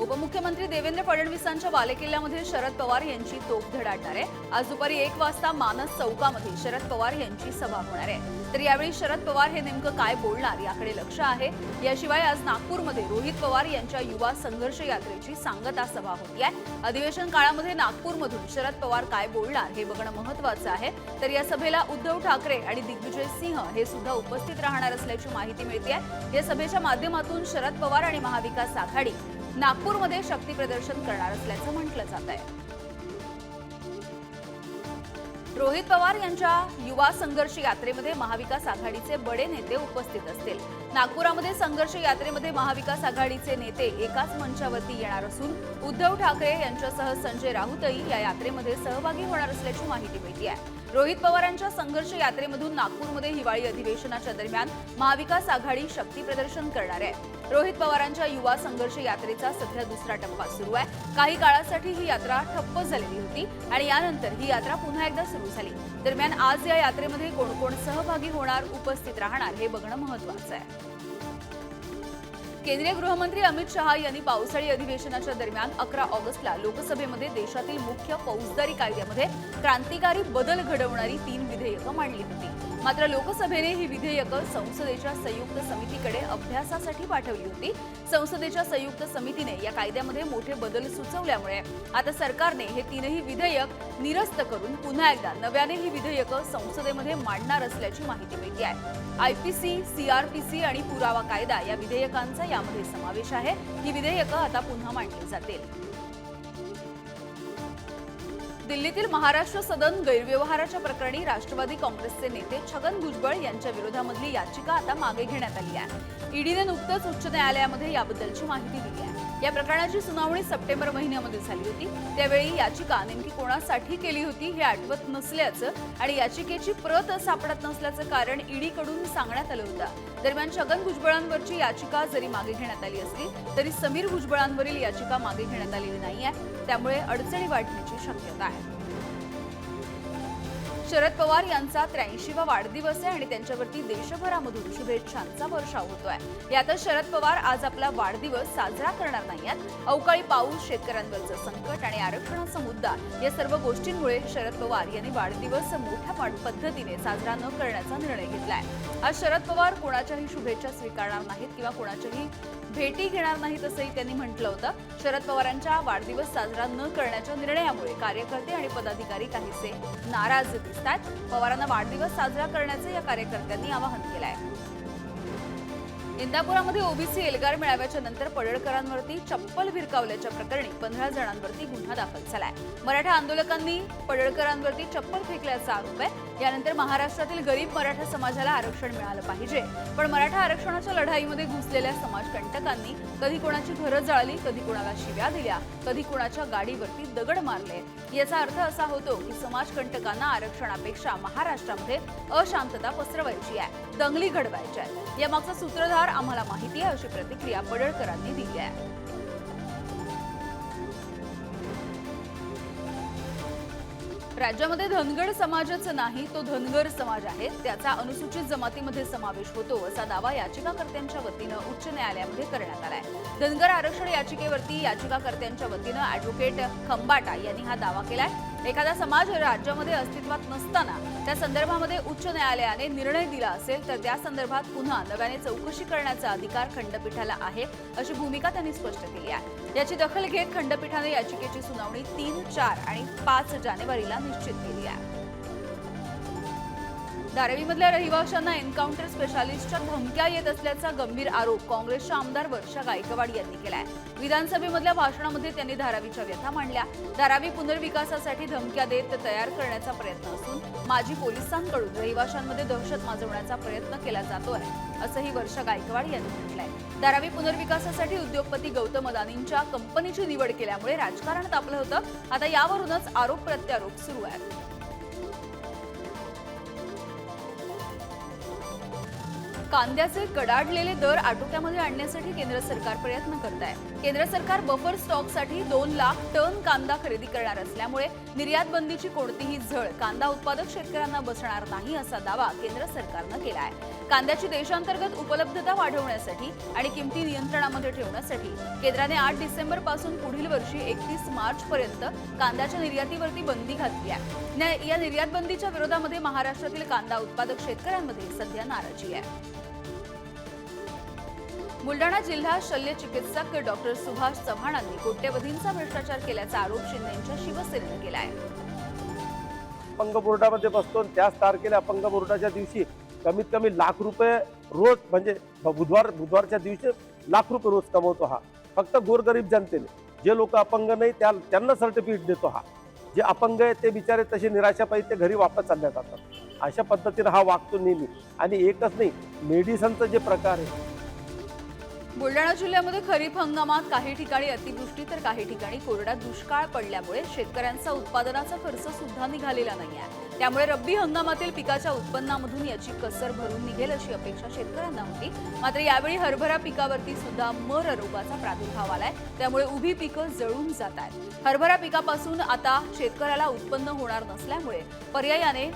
उपमुख्यमंत्री देवेंद्र फडणवीसांच्या बालेकिल्ल्यामध्ये शरद पवार यांची तोफ धडाडणार आहे। आज दुपारी 1 वाजता मानस चौकामध्ये शरद पवार यांची सभा होणार आहे। तर यावेळी शरद पवार हे नेमकं काय बोलणार याकडे लक्ष आहे। याशिवाय आज नागपूरमध्ये रोहित पवार यांच्या युवा संघर्ष यात्रेची सांगता सभा होती आहे। अधिवेशन काळामध्ये नागपूरमधून शरद पवार काय बोलणार हे बघणं महत्त्वाचं आहे। तर या सभेला उद्धव ठाकरे आणि दिग्विजय सिंह हे सुद्धा उपस्थित राहणार असल्याची माहिती मिळते आहे। या सभेच्या माध्यमातून शरद पवार आणि महाविकास आघाडी नागपूरमध्ये शक्ती प्रदर्शन करणार असल्याचं म्हटलं जात आहे। रोहित पवार यांच्या युवा संघर्ष यात्रेमध्ये महाविकास आघाडीचे बडे नेते उपस्थित असतील। नागपुरामध्ये संघर्ष यात्रेमध्ये महाविकास आघाडीचे नेते एकाच मंचावरती येणार असून उद्धव ठाकरे यांच्यासह संजय राऊतही या यात्रेमध्ये सहभागी होणार असल्याची माहिती मिळते आहे। रोहित पवारांच्या संघर्ष यात्रेमधून नागपूरमध्ये हिवाळी अधिवेशनाच्या दरम्यान महाविकास आघाडी शक्ती प्रदर्शन करणार आहे। रोहित पवारांच्या युवा संघर्ष यात्रेचा सध्या दुसरा टप्पा सुरू आहे। काही काळासाठी ही यात्रा ठप्प झालेली होती आणि यानंतर ही यात्रा पुन्हा एकदा सुरू झाली। दरम्यान आज या यात्रेमध्ये कोण कोण सहभागी होणार, उपस्थित राहणार हे बघणं महत्त्वाचं आहे। केंद्रीय गृहमंत्री अमित शहा यांनी पावसाळी अधिवेशनाच्या दरम्यान 11 ऑगस्टला लोकसभेमध्ये देशातील मुख्य फौजदारी कायद्यामध्ये क्रांतिकारी बदल घडवणारी 3 विधेयकं मांडली होती। मात्र लोकसभेने ही विधेयकं संसदेच्या संयुक्त समितीकडे अभ्यासासाठी पाठवली होती। संसदेच्या संयुक्त समितीने या कायद्यामध्ये मोठे बदल सुचवल्यामुळे आता सरकारने हे 3ही विधेयक निरस्त करून पुन्हा एकदा नव्याने ही विधेयकं संसदेमध्ये मांडणार असल्याची माहिती मिळते आहे। आयपीसी, सीआरपीसी आणि पुरावा कायदा या विधेयकांचा यामध्ये समावेश आहे। ही विधेयकं आता पुन्हा मांडली जातील। दिल्लीतील महाराष्ट्र सदन गैरव्यवहाराच्या प्रकरणी राष्ट्रवादी काँग्रेसचे नेते छगन भुजबळ यांच्या विरोधामधली याचिका आता मागे घेण्यात आली आहे। ईडीने नुकतंच उच्च न्यायालयामध्ये याबद्दलची माहिती दिली आहे। या प्रकरणाची सुनावणी सप्टेंबर महिन्यामध्ये झाली होती। त्यावेळी याचिका नेमकी कोणासाठी केली होती हे आठवत नसल्याचं आणि याचिकेची प्रत सापडत नसल्याचं कारण ईडीकडून सांगण्यात आलं होतं। दरम्यान छगन भुजबळांवरची याचिका जरी मागे घेण्यात आली असली तरी समीर भुजबळांवरील याचिका मागे घेण्यात आलेली नाहीये। त्यामुळे अडचणी वाढण्याची शक्यता आहे। शरद पवार यांचा 83वा वाढदिवस आहे आणि त्यांच्यावरती देशभरामधून शुभेच्छांचा वर्षाव होतोय। यातच शरद पवार आज आपला वाढदिवस साजरा करणार नाहीत। अवकाळी पाऊस, शेतकऱ्यांवरचं संकट आणि आरक्षणाचा मुद्दा या सर्व गोष्टींमुळे शरद पवार यांनी वाढदिवस मोठ्या पद्धतीने साजरा न करण्याचा निर्णय घेतलाय। आज शरद पवार कोणाच्याही शुभेच्छा स्वीकारणार नाहीत किंवा कोणाच्याही भेटी घेणार नाहीत असंही त्यांनी म्हटलं होतं। शरद पवारांच्या वाढदिवस साजरा न करण्याच्या निर्णयामुळे कार्यकर्ते आणि पदाधिकारी काहीसे नाराज दिसतात। पवारांना वाढदिवस साजरा करण्याचे या कार्यकर्त्यांनी आवाहन केलं आहे। इंदापुरामध्ये ओबीसी एल्गार मेळाव्याच्या नंतर पडळकरांवरती चप्पल भिरकावल्याच्या प्रकरणी 15 जणांवरती गुन्हा दाखल झालाय। मराठा आंदोलकांनी पडळकरांवरती चप्पल फेकल्याचा आरोप आहे। यानंतर महाराष्ट्रातील गरीब मराठा समाजाला आरक्षण मिळालं पाहिजे, पण मराठा आरक्षणाच्या लढाईमध्ये घुसलेल्या समाजकंटकांनी कधी कोणाची घरं जाळली, कधी कोणाला शिव्या दिल्या, कधी कोणाच्या गाडीवरती दगड मारले। याचा अर्थ असा होतो की समाजकंटकांना आरक्षणापेक्षा महाराष्ट्रामध्ये अशांतता पसरवायची आहे, दंगली घडवायच्या आहेत। यामागचा सूत्रधार आम्हाला माहिती आहे, अशी प्रतिक्रिया पडळकरांनी दिली आहे। राज्यामध्ये धनगर समाजच नाही, तो धनगर समाज आहे, त्याचा अनुसूचित जमातीमध्ये समावेश होतो असा दावा याचिकाकर्त्यांच्या वतीनं उच्च न्यायालयामध्ये करण्यात आलाय। धनगर आरक्षण याचिकेवरती याचिकाकर्त्यांच्या वतीनं ॲडव्होकेट खंबाटा यांनी हा दावा केलाय। एखादा समाज राज्यामध्ये अस्तित्वात नसताना त्या संदर्भामध्ये उच्च न्यायालयाने निर्णय दिला असेल तर त्या संदर्भात पुन्हा नव्याने चौकशी करण्याचा अधिकार खंडपीठाला आहे, अशी भूमिका त्यांनी स्पष्ट केली आहे। याची दखल घेत खंडपीठाने याचिकेची सुनावणी 3, 4 आणि 5 जानेवारीला निश्चित केली आहे। धारावीमधल्या रहिवाशांना एन्काउंटर स्पेशालिस्टच्या धमक्या येत असल्याचा गंभीर आरोप काँग्रेसच्या आमदार वर्षा गायकवाड यांनी केलाय। विधानसभेमधल्या भाषणामध्ये त्यांनी धारावीच्या व्यथा मांडल्या। धारावी पुनर्विकासासाठी धमक्या देत तयार करण्याचा प्रयत्न असून माजी पोलिसांकडून रहिवाशांमध्ये दहशत माजवण्याचा प्रयत्न केला जातोय, असंही वर्षा गायकवाड यांनी म्हटलंय। धारावी पुनर्विकासासाठी उद्योगपती गौतम अदानींच्या कंपनीची निवड केल्यामुळे राजकारण तापलं होतं। आता यावरूनच आरोप प्रत्यारोप सुरू आहेत। कांद्याचे कडाडलेले दर आटोक्यामध्ये आणण्यासाठी केंद्र सरकार प्रयत्न करत आहे। केंद्र सरकार बफर स्टॉकसाठी 2 लाख टन कांदा खरेदी करणार असल्यामुळे निर्यात बंदीची कोणतीही झळ कांदा उत्पादक शेतकऱ्यांना बसणार नाही असा दावा केंद्र सरकारनं केला आहे। कांद्याची देशांतर्गत उपलब्धता वाढवण्यासाठी आणि किमती नियंत्रणामध्ये ठेवण्यासाठी केंद्राने 8 डिसेंबर पासून पुढील वर्षी 31 मार्च पर्यंत कांद्याच्या निर्यातीवरती बंदी घातली आहे। या निर्यात बंदीच्या विरोधामध्ये महाराष्ट्रातील कांदा उत्पादक शेतकऱ्यांमध्ये सध्या नाराजी आहे। बुलडाणा जिल्हा शल्य चिकित्सक डॉक्टर सुभाष चव्हाणांनी कोट्यवधींचा भ्रष्टाचार केल्याचा आरोप शिंदेंच्या शिवसेनेनं केला आहे। अपंग बोर्डामध्ये बसतो आणि त्याच तारखेला अपंग बोर्डाच्या दिवशी कमीत कमी ₹1,00,000 रोज, म्हणजे बुधवारच्या दिवशी ₹1,00,000 रोज कमवतो हा। फक्त गोरगरीब जनतेने, जे लोक अपंग नाही त्यांना सर्टिफिकेट देतो हा। जे अपंग आहे ते बिचारे तसे निराशापायी ते घरी वापस चालले जातात। अशा पद्धतीने हा वागतो नेहमी। आणि एकच नाही, मेडिसिनचा जे प्रकार आहे, बुलडाणा जिल्ह्यामध्ये खरीप हंगामात काही ठिकाणी अतिवृष्टी तर काही ठिकाणी कोरडा दुष्काळ पडल्यामुळे शेतकऱ्यांचा उत्पादनाचा खर्च सुद्धा निघालेला नाहीये। त्यामुळे रब्बी हंगामातील पिकाच्या उत्पन्नामधून याची कसर भरून निघेल अशी अपेक्षा शेतकऱ्यांना होती। मात्र यावेळी हरभरा पिकावरती सुद्धा मर रोगाचा प्रादुर्भाव आलाय, त्यामुळे उभी पिकं जळून जात आहेत। हरभरा पिकापासून आता शेतकऱ्याला उत्पन्न होणार नसल्यामुळे पर्यायाने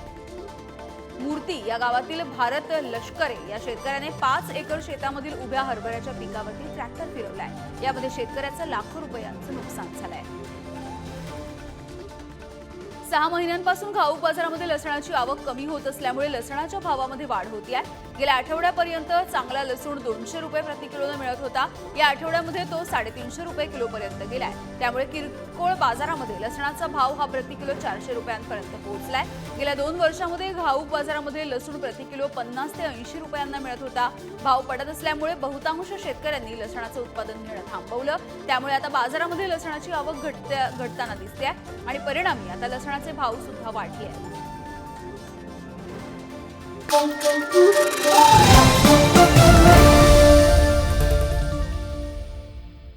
मूर्ती या गावातील भारत लष्करे या शेतकऱ्याने 5 एकर शेतामधील उभ्या हरभऱ्याच्या पिकावरती ट्रॅक्टर फिरवलाय। यामध्ये शेतकऱ्याचं लाखो रुपयांचं नुकसान झालंय। 6 महिन्यांपासून घाऊक बाजारामध्ये लसणाची आवक कमी होत असल्यामुळे लसणाच्या भावामध्ये वाढ होती आहे। गेल्या आठवड्यापर्यंत चांगला लसूण ₹200 प्रति किलोने मिळत होता। या आठवड्यामध्ये तो ₹350 किलोपर्यंत गेलाय। त्यामुळे किरकोळ बाजारामध्ये लसणाचा भाव हा प्रति किलो ₹400 पोहोचलाय। गेल्या 2 वर्षांमध्ये घाऊक बाजारामध्ये लसूण प्रति किलो ₹50 ते ₹80 मिळत होता। भाव पडत असल्यामुळे बहुतांश शेतकऱ्यांनी लसणाचं उत्पादन घेणं थांबवलं। त्यामुळे आता बाजारामध्ये लसणाची आवक घटताना दिसते आणि परिणामी आता लसणाचे भाव सुद्धा वाढले आहेत।